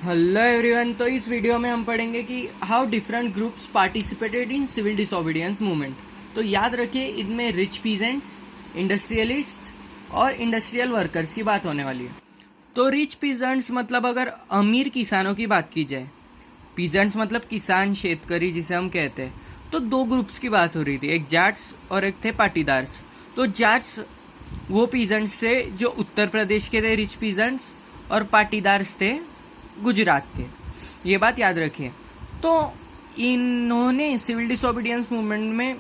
Hello everyone. तो इस video में हम पढ़ेंगे कि how different groups participated in civil disobedience movement. तो याद रखिए, इनमें रिच पीजेंट्स, इंडस्ट्रियलिस्ट और इंडस्ट्रियल वर्कर्स की बात होने वाली है। तो रिच पीजेंट्स मतलब अगर अमीर किसानों की बात की जाए, पीजेंट्स मतलब किसान शेतकरी जिसे हम कहते हैं, तो दो ग्रुप्स की बात हो रही थी, एक जाट्स और एक थे पाटीदार्स। तो जाट्स वो पीजेंट्स थे जो उत्तर प्रदेश के थे, रिच पीजेंट्स, और पाटीदार्स थे गुजरात के। ये बात याद रखिए। तो इन्होंने सिविल डिसोबीडियंस मूवमेंट में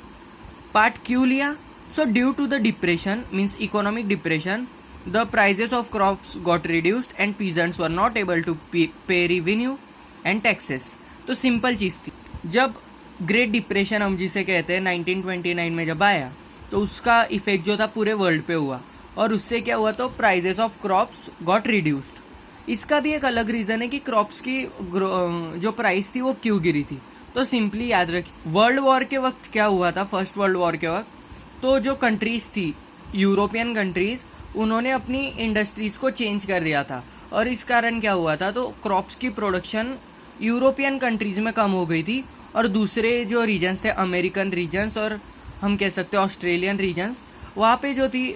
पार्ट क्यों लिया? So due to the depression, means economic depression, the prices of crops got reduced and peasants were not able to pay revenue and taxes. तो सिंपल चीज थी, जब ग्रेट डिप्रेशन हम जिसे कहते हैं 1929 में जब आया, तो उसका इफेक्ट जो था पूरे वर्ल्ड पे हुआ, और उससे क्या हुआ, तो prices of crops got reduced. इसका भी एक अलग रीजन है कि क्रॉप्स की जो प्राइस थी वो क्यों गिरी थी। तो सिंपली याद रखिए, वर्ल्ड वॉर के वक्त क्या हुआ था, फर्स्ट वर्ल्ड वॉर के वक्त, तो जो कंट्रीज थी, यूरोपियन कंट्रीज, उन्होंने अपनी इंडस्ट्रीज को चेंज कर दिया था, और इस कारण क्या हुआ था, तो क्रॉप्स की प्रोडक्शन यूरोपियन कंट्रीज में कम हो गई थी, और दूसरे जो रीजन्स थे, अमेरिकन रीजन्स और हम कह सकते हैं ऑस्ट्रेलियन रीजन्स, वहाँ पे जो थी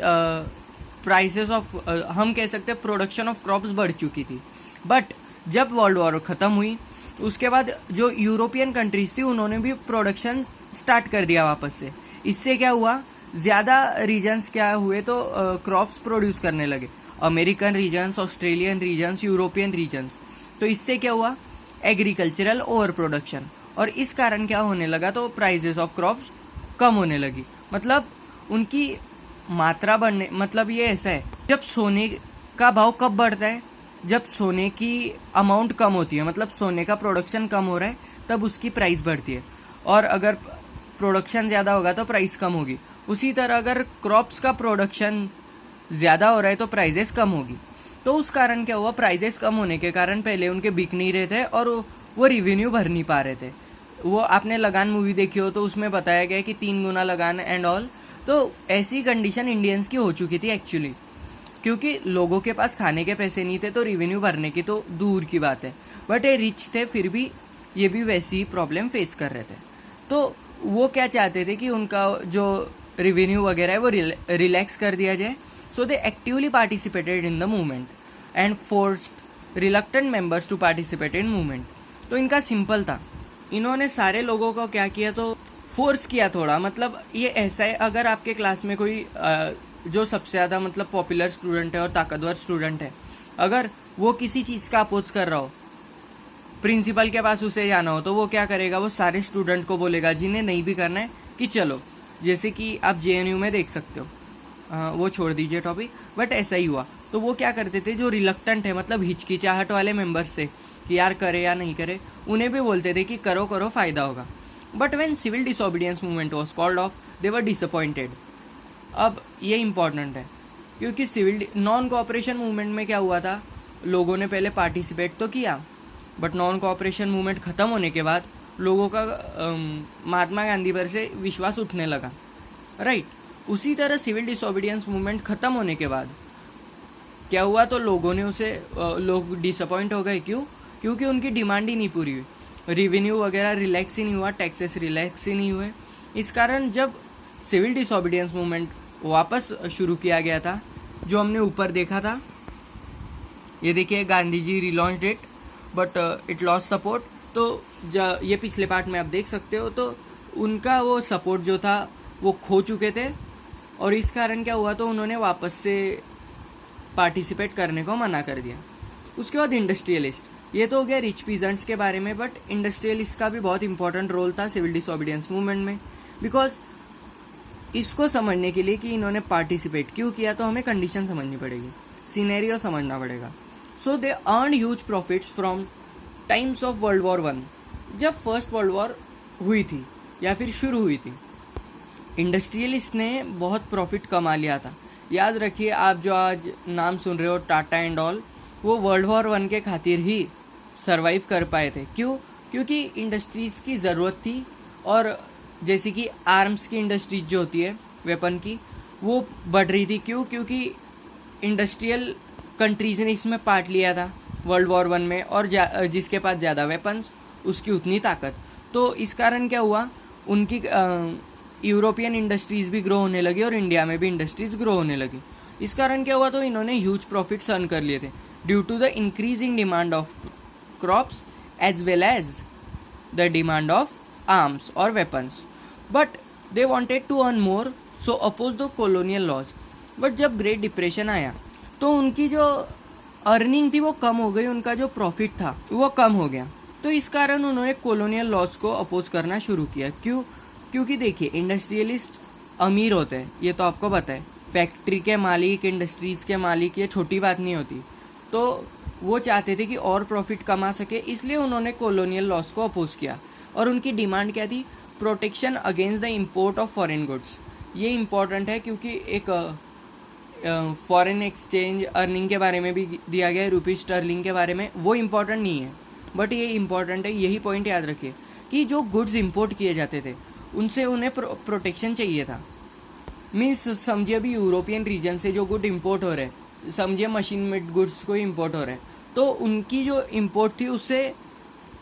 प्राइसेस ऑफ हम कह सकते हैं प्रोडक्शन ऑफ क्रॉप्स बढ़ चुकी थी। बट जब वर्ल्ड वॉर खत्म हुई, उसके बाद जो यूरोपियन कंट्रीज थी उन्होंने भी प्रोडक्शन स्टार्ट कर दिया वापस से। इससे क्या हुआ, ज्यादा रीजन्स क्या हुए, तो क्रॉप्स प्रोड्यूस करने लगे, American regions, Australian regions, European regions. तो इससे क्या हुआ, एग्रीकल्चरल ओवर प्रोडक्शन, और इस कारण क्या होने लगा, तो प्राइजेस ऑफ क्रॉप्स कम होने लगी। मतलब उनकी मात्रा बढ़ने, मतलब ये ऐसा है, जब सोने का भाव कब बढ़ता है, जब सोने की अमाउंट कम होती है, मतलब सोने का प्रोडक्शन कम हो रहा है, तब उसकी प्राइस बढ़ती है, और अगर प्रोडक्शन ज्यादा होगा तो प्राइस कम होगी। उसी तरह अगर क्रॉप्स का प्रोडक्शन ज्यादा हो रहा है तो प्राइजेस कम होगी। तो उस कारण क्या हुआ, प्राइजेस कम होने के कारण पहले उनके बिक नहीं रहे थे और वो रिवेन्यू भर नहीं पा रहे थे। वो आपने लगान मूवी देखी हो तो उसमें बताया गया कि 3 गुना लगान एंड ऑल। तो ऐसी कंडीशन इंडियंस की हो चुकी थी एक्चुअली, क्योंकि लोगों के पास खाने के पैसे नहीं थे, तो रिवेन्यू भरने की तो दूर की बात है। बट ये रिच थे, फिर भी ये भी वैसी ही प्रॉब्लम फेस कर रहे थे। तो वो क्या चाहते थे कि उनका जो रिवेन्यू वगैरह है वो रिलैक्स कर दिया जाए। So they actively participated in the movement and forced reluctant members to participate in movement. तो इनका सिंपल था, इन्होंने सारे लोगों को क्या किया, तो फोर्स किया थोड़ा। मतलब ये ऐसा है, अगर आपके क्लास में कोई जो सबसे ज्यादा मतलब पॉपुलर स्टूडेंट है और ताकतवर स्टूडेंट है, अगर वो किसी चीज का अपोज कर रहा हो, प्रिंसिपल के पास उसे जाना हो, तो वो क्या करेगा, वो सारे स्टूडेंट को बोलेगा, जिन्हें नहीं भी करना है, कि चलो। जैसे कि आप जेएनयू में देख सकते हो, वो छोड़ दीजिए टॉपिक, बट ऐसा ही हुआ। तो वो क्या करते थे, जो रिलक्टेंट है, मतलब हिचकिचाहट वाले मेंबर्स थे कि यार करे या नहीं करे, उन्हें भी बोलते थे कि करो करो, फायदा होगा। But when civil disobedience movement was called off, they were disappointed. अब ये इंपॉर्टेंट है, क्योंकि सिविल नॉन कोऑपरेशन मूवमेंट में क्या हुआ था, लोगों ने पहले पार्टिसिपेट तो किया, बट नॉन कोऑपरेशन मूवमेंट खत्म होने के बाद लोगों का महात्मा गांधी पर से विश्वास उठने लगा, राइट। उसी तरह सिविल डिसोबीडियंस मूवमेंट खत्म होने के बाद क्या हुआ, तो लोगों ने उसे लोग डिसअपॉइंट हो गए। क्यों? क्योंकि उनकी डिमांड ही नहीं पूरी हुई, रिवेन्यू वगैरह रिलैक्स ही नहीं हुआ, टैक्सेस रिलैक्स ही नहीं हुए। इस कारण जब सिविल डिसोबीडियंस मूवमेंट वापस शुरू किया गया था, जो हमने ऊपर देखा था, ये देखिए, Gandhi ji relaunched it but it lost support. तो ये पिछले पार्ट में आप देख सकते हो, तो उनका वो सपोर्ट जो था वो खो चुके थे, और इस कारण क्या हुआ, तो उन्होंने वापस से पार्टिसिपेट करने को मना कर दिया। उसके बाद इंडस्ट्रियलिस्ट, ये तो हो गया रिच पीजेंट्स के बारे में, बट इंडस्ट्रियलिस्ट का भी बहुत इंपॉर्टेंट रोल था सिविल डिसोबीडियंस मूवमेंट में। बिकॉज इसको समझने के लिए कि इन्होंने पार्टिसिपेट क्यों किया, तो हमें कंडीशन समझनी पड़ेगी, सिनेरियो समझना पड़ेगा। So they earn huge profits from times of World War 1। जब फर्स्ट वर्ल्ड वॉर हुई थी या फिर शुरू हुई थी, इंडस्ट्रियलिस्ट ने बहुत प्रॉफिट कमा लिया था। याद रखिए, आप जो आज नाम सुन रहे हो, टाटा एंड ऑल, वो वर्ल्ड वॉर 1 के खातिर ही सरवाइव कर पाए थे। क्यों? क्योंकि इंडस्ट्रीज की ज़रूरत थी, और जैसे कि आर्म्स की इंडस्ट्रीज जो होती है वेपन की, वो बढ़ रही थी। क्यों? क्योंकि इंडस्ट्रियल कंट्रीज ने इसमें पार्ट लिया था, वर्ल्ड वॉर 1 में, और जिसके पास ज़्यादा वेपन्स उसकी उतनी ताकत। तो इस कारण क्या हुआ, उनकी यूरोपियन इंडस्ट्रीज भी ग्रो होने लगी और इंडिया में भी इंडस्ट्रीज ग्रो होने लगी। इस कारण क्या हुआ, तो इन्होंने ह्यूज प्रॉफिट्स अर्न कर लिए थे due to the increasing demand of crops as well as the demand of arms और weapons. But they wanted to earn more, so oppose the colonial laws. But जब ग्रेट डिप्रेशन आया तो उनकी जो earning थी वो कम हो गई, उनका जो प्रॉफिट था वो कम हो गया। तो इस कारण उन्होंने कॉलोनियल लॉज को अपोज करना शुरू किया। क्यों? क्योंकि देखिए, इंडस्ट्रियलिस्ट अमीर होते हैं, ये तो आपको पता है। फैक्ट्री के मालिक, इंडस्ट्रीज के मालिक, ये छोटी बात नहीं होती। तो वो चाहते थे कि और प्रॉफिट कमा सके, इसलिए उन्होंने कॉलोनियल लॉज को अपोज किया। और उनकी डिमांड क्या थी? Protection against the import of foreign goods. ये इम्पोर्टेंट है क्योंकि एक फॉरेन एक्सचेंज अर्निंग के बारे में भी दिया गया है, रुपी स्टर्लिंग के बारे में। वो इम्पोर्टेंट नहीं है, बट ये इम्पोर्टेंट है। यही पॉइंट याद रखिए कि जो गुड्स इम्पोर्ट किए जाते थे उनसे उन्हें प्रोटेक्शन चाहिए था। मीन्स समझिए, अभी यूरोपियन रीजन से जो गुड इम्पोर्ट हो रहे हैं, समझिए मशीन मेड गुड्स को इम्पोर्ट हो रहे हैं, तो उनकी जो इम्पोर्ट थी उससे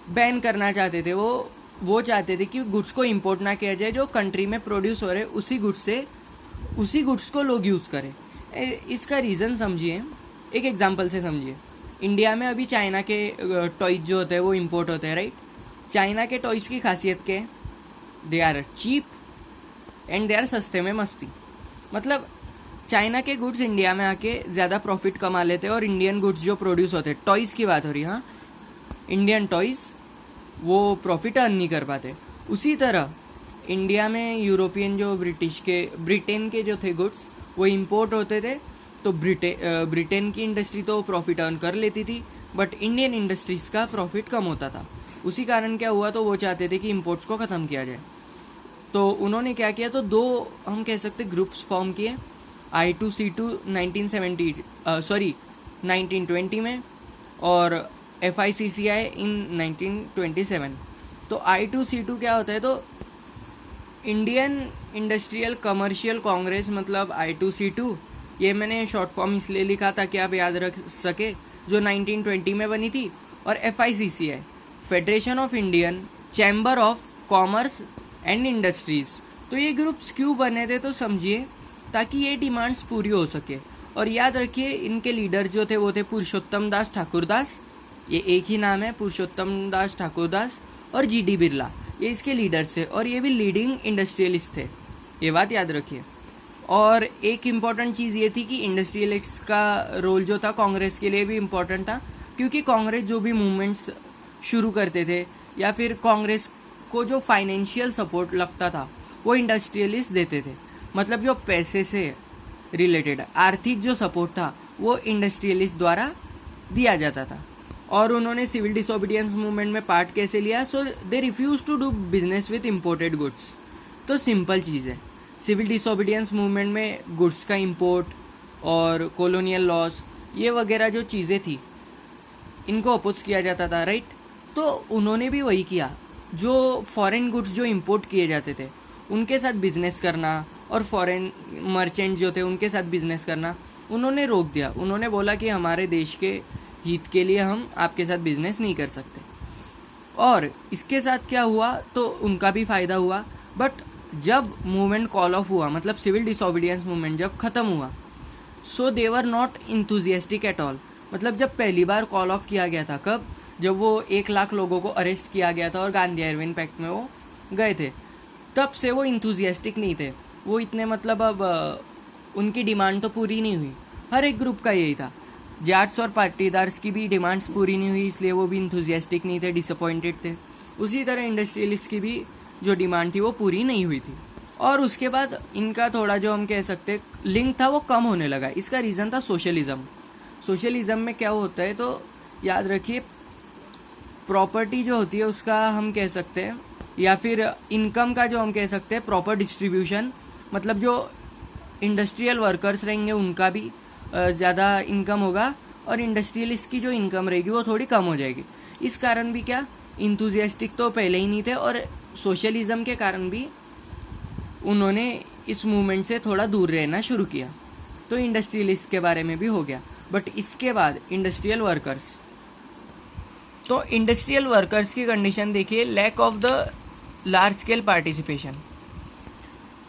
बैन करना चाहते थे। वो चाहते थे कि गुड्स को इम्पोर्ट ना किया जाए, जो कंट्री में प्रोड्यूस हो रहे उसी गुड्स को लोग यूज़ करें। इसका रीज़न समझिए, एक एग्जांपल से समझिए। इंडिया में अभी चाइना के टॉयज जो होते हैं वो इम्पोर्ट होते हैं, राइट। चाइना के टॉयज़ की खासियत क्या है? They are cheap and they are सस्ते में मस्ती। मतलब चाइना के गुड्स इंडिया में आके ज़्यादा प्रॉफिट कमा लेते हैं, और इंडियन गुड्स जो प्रोड्यूस होते हैं, टॉयज़ की बात हो रही है, हाँ, इंडियन टॉयज़, वो प्रॉफिट अर्न नहीं कर पाते। उसी तरह इंडिया में यूरोपियन जो ब्रिटेन के जो थे गुड्स वो इम्पोर्ट होते थे, तो ब्रिटेन की इंडस्ट्री तो प्रॉफिट अर्न कर लेती थी, बट इंडियन इंडस्ट्रीज़ का प्रॉफिट कम होता था। उसी कारण क्या हुआ, तो वो चाहते थे कि इम्पोर्ट्स को ख़त्म किया जाए। तो उन्होंने क्या किया, तो दो हम कह सकते ग्रुप्स फॉर्म किए। I2C2 1920 में और FICCI इन 1927। तो I2C2 क्या होता है, तो इंडियन इंडस्ट्रियल कमर्शियल कांग्रेस, मतलब I2C2, ये मैंने शॉर्ट फॉर्म इसलिए लिखा ताकि आप याद रख सके, जो 1920 में बनी थी। और FICCI, federation of Indian chamber of commerce and industries. तो ये ग्रुप्स क्यों बने थे, तो समझिए, ताकि ये डिमांड्स पूरी हो सके। और याद रखिए, इनके लीडर जो थे वो थे पुरुषोत्तम दास ठाकुरदास, ये एक ही नाम है, पुरुषोत्तम दास ठाकुरदास, और GD बिरला, ये इसके लीडर्स थे, और ये भी लीडिंग इंडस्ट्रियलिस्ट थे, ये बात याद रखिए। और एक इम्पॉर्टेंट चीज़ ये थी कि इंडस्ट्रियलिस्ट का रोल जो था कांग्रेस के लिए भी इम्पॉर्टेंट था, क्योंकि कांग्रेस जो भी मूवमेंट्स शुरू करते थे, या फिर कांग्रेस को जो फाइनेंशियल सपोर्ट लगता था वो इंडस्ट्रियलिस्ट देते थे। मतलब जो पैसे से रिलेटेड आर्थिक जो सपोर्ट था वो इंडस्ट्रियलिस्ट द्वारा दिया जाता था। और उन्होंने सिविल डिसोबीडियंस मूवमेंट में पार्ट कैसे लिया? So they refuse to do business with imported goods. तो सिंपल चीज़ है, सिविल डिसोबीडियंस मूवमेंट में गुड्स का इम्पोर्ट और कॉलोनियल लॉज, ये वगैरह जो चीज़ें थी, इनको अपोज किया जाता था, राइट। तो उन्होंने भी वही किया, जो फॉरेन गुड्स जो इंपोर्ट किए जाते थे उनके साथ बिजनेस करना, और फॉरेन मर्चेंट जो थे उनके साथ बिजनेस करना उन्होंने रोक दिया। उन्होंने बोला कि हमारे देश के हित के लिए हम आपके साथ बिजनेस नहीं कर सकते। और इसके साथ क्या हुआ, तो उनका भी फ़ायदा हुआ। बट जब मूवमेंट कॉल ऑफ हुआ, मतलब सिविल डिसोबीडियंस मूवमेंट जब ख़त्म हुआ, so they were not enthusiastic at all. मतलब जब पहली बार कॉल ऑफ किया गया था, कब? जब वो 1 लाख लोगों को अरेस्ट किया गया था और गांधी एरविन पैक्ट में वो गए थे, तब से वो इंथुजियास्टिक नहीं थे। वो इतने, मतलब अब उनकी डिमांड तो पूरी नहीं हुई। हर एक ग्रुप का यही था, जाट्स और पाटीदार्स की भी डिमांड्स पूरी नहीं हुई, इसलिए वो भी इंथुजियास्टिक नहीं थे, डिसअपॉइंटेड थे। उसी तरह इंडस्ट्रियलिस्ट की भी जो डिमांड थी वो पूरी नहीं हुई थी। और उसके बाद इनका थोड़ा, जो हम कह सकते लिंक था, वो कम होने लगा। इसका रीज़न था सोशलिज्म। सोशलिज्म में क्या होता है, तो याद रखिए, प्रॉपर्टी जो होती है उसका हम कह सकते हैं, या फिर इनकम का जो हम कह सकते हैं प्रॉपर डिस्ट्रीब्यूशन। मतलब जो इंडस्ट्रियल वर्कर्स रहेंगे उनका भी ज़्यादा इनकम होगा, और इंडस्ट्रियलिस्ट की जो इनकम रहेगी वो थोड़ी कम हो जाएगी। इस कारण भी क्या, इंथुजियास्टिक तो पहले ही नहीं थे, और सोशलिज्म के कारण भी उन्होंने इस मूवमेंट से थोड़ा दूर रहना शुरू किया। तो इंडस्ट्रियलिस्ट के बारे में भी हो गया। बट इसके बाद इंडस्ट्रियल वर्कर्स तो इंडस्ट्रियल वर्कर्स की कंडीशन देखिए, lack of the large scale participation.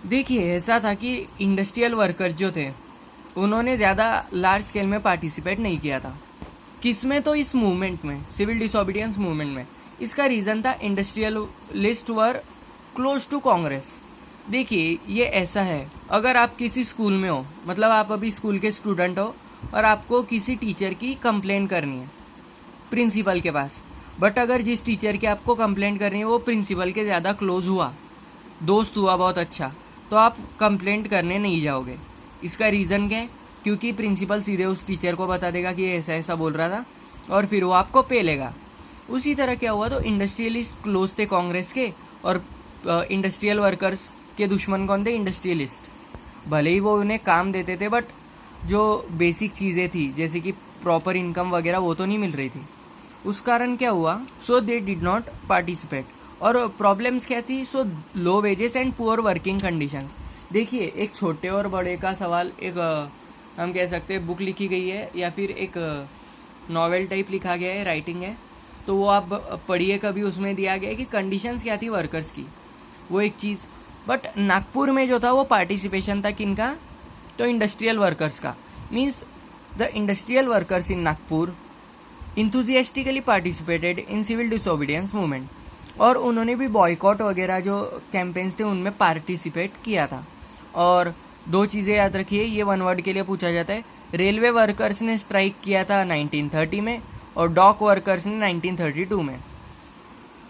देखिए ऐसा था कि इंडस्ट्रियल वर्कर्स जो थे उन्होंने ज़्यादा लार्ज स्केल में पार्टिसिपेट नहीं किया था। किसमें? तो इस मूवमेंट में, सिविल डिसोबीडियंस मूवमेंट में। इसका रीज़न था industrialist were close to Congress. देखिए ये ऐसा है, अगर आप किसी स्कूल में हो, मतलब आप अभी स्कूल के स्टूडेंट हो और आपको किसी टीचर की कंप्लेन करनी है प्रिंसिपल के पास, बट अगर जिस टीचर की आपको कंप्लेंट करनी है वो प्रिंसिपल के ज़्यादा क्लोज हुआ, दोस्त हुआ बहुत अच्छा, तो आप कंप्लेंट करने नहीं जाओगे। इसका रीज़न क्या है? क्योंकि प्रिंसिपल सीधे उस टीचर को बता देगा कि ऐसा ऐसा बोल रहा था और फिर वो आपको पे लेगा। उसी तरह क्या हुआ, तो इंडस्ट्रियलिस्ट क्लोज थे कांग्रेस के और इंडस्ट्रियल वर्कर्स के दुश्मन कौन थे? इंडस्ट्रियलिस्ट। भले ही वो उन्हें काम देते थे बट जो बेसिक चीज़ें थी जैसे कि प्रॉपर इनकम वगैरह वो तो नहीं मिल रही थी। उस कारण क्या हुआ, so they did not participate. और प्रॉब्लम्स क्या थी? So low wages and poor working conditions. देखिए एक छोटे और बड़े का सवाल, एक हम कह सकते हैं बुक लिखी गई है या फिर एक नॉवेल टाइप लिखा गया है, राइटिंग है, तो वो आप पढ़िए कभी। उसमें दिया गया है कि कंडीशंस क्या थी वर्कर्स की, वो एक चीज़। बट नागपुर में जो था वो पार्टिसिपेशन था किनका? तो इंडस्ट्रियल वर्कर्स का। Means the industrial workers in Nagpur enthusiastically participated in civil disobedience movement. और उन्होंने भी बॉयकॉट वगैरह जो कैंपेन्स थे उनमें पार्टिसिपेट किया था। और दो चीज़ें याद रखिए, ये वन वर्ड के लिए पूछा जाता है। रेलवे वर्कर्स ने स्ट्राइक किया था 1930 में और डॉक वर्कर्स ने 1932 में।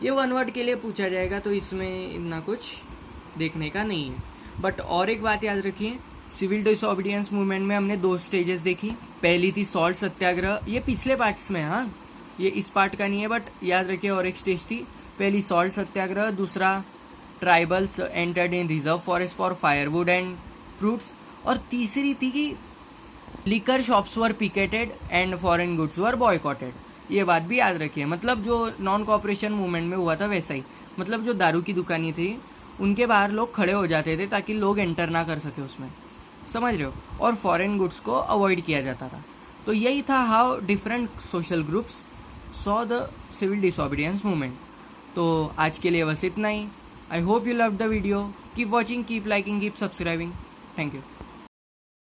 ये वन वर्ड के लिए पूछा जाएगा तो इसमें इतना कुछ देखने का नहीं है। बट और एक बात याद रखिए, सिविल डिसोबीडियंस मूवमेंट में हमने दो स्टेजेस देखी। पहली थी सॉल्ट सत्याग्रह, ये पिछले पार्ट्स में, हाँ ये इस पार्ट का नहीं है, बट याद रखिए और एक स्टेज थी। पहली सॉल्ट सत्याग्रह, दूसरा tribals entered in reserve forest for firewood and fruits, और तीसरी थी कि liquor shops were picketed and foreign goods were boycotted. ये बात भी याद रखिए। मतलब जो नॉन कॉपरेशन मूवमेंट में हुआ था वैसा ही, मतलब जो दारू की दुकानें थी उनके बाहर लोग खड़े हो जाते थे ताकि लोग एंटर ना कर सके उसमें, समझ रहे हो, और फॉरेन गुड्स को अवॉइड किया जाता था। तो यही था how different social groups saw the civil disobedience movement. तो आज के लिए बस इतना ही। I hope you love the video. Keep watching, keep liking, keep subscribing. Thank you.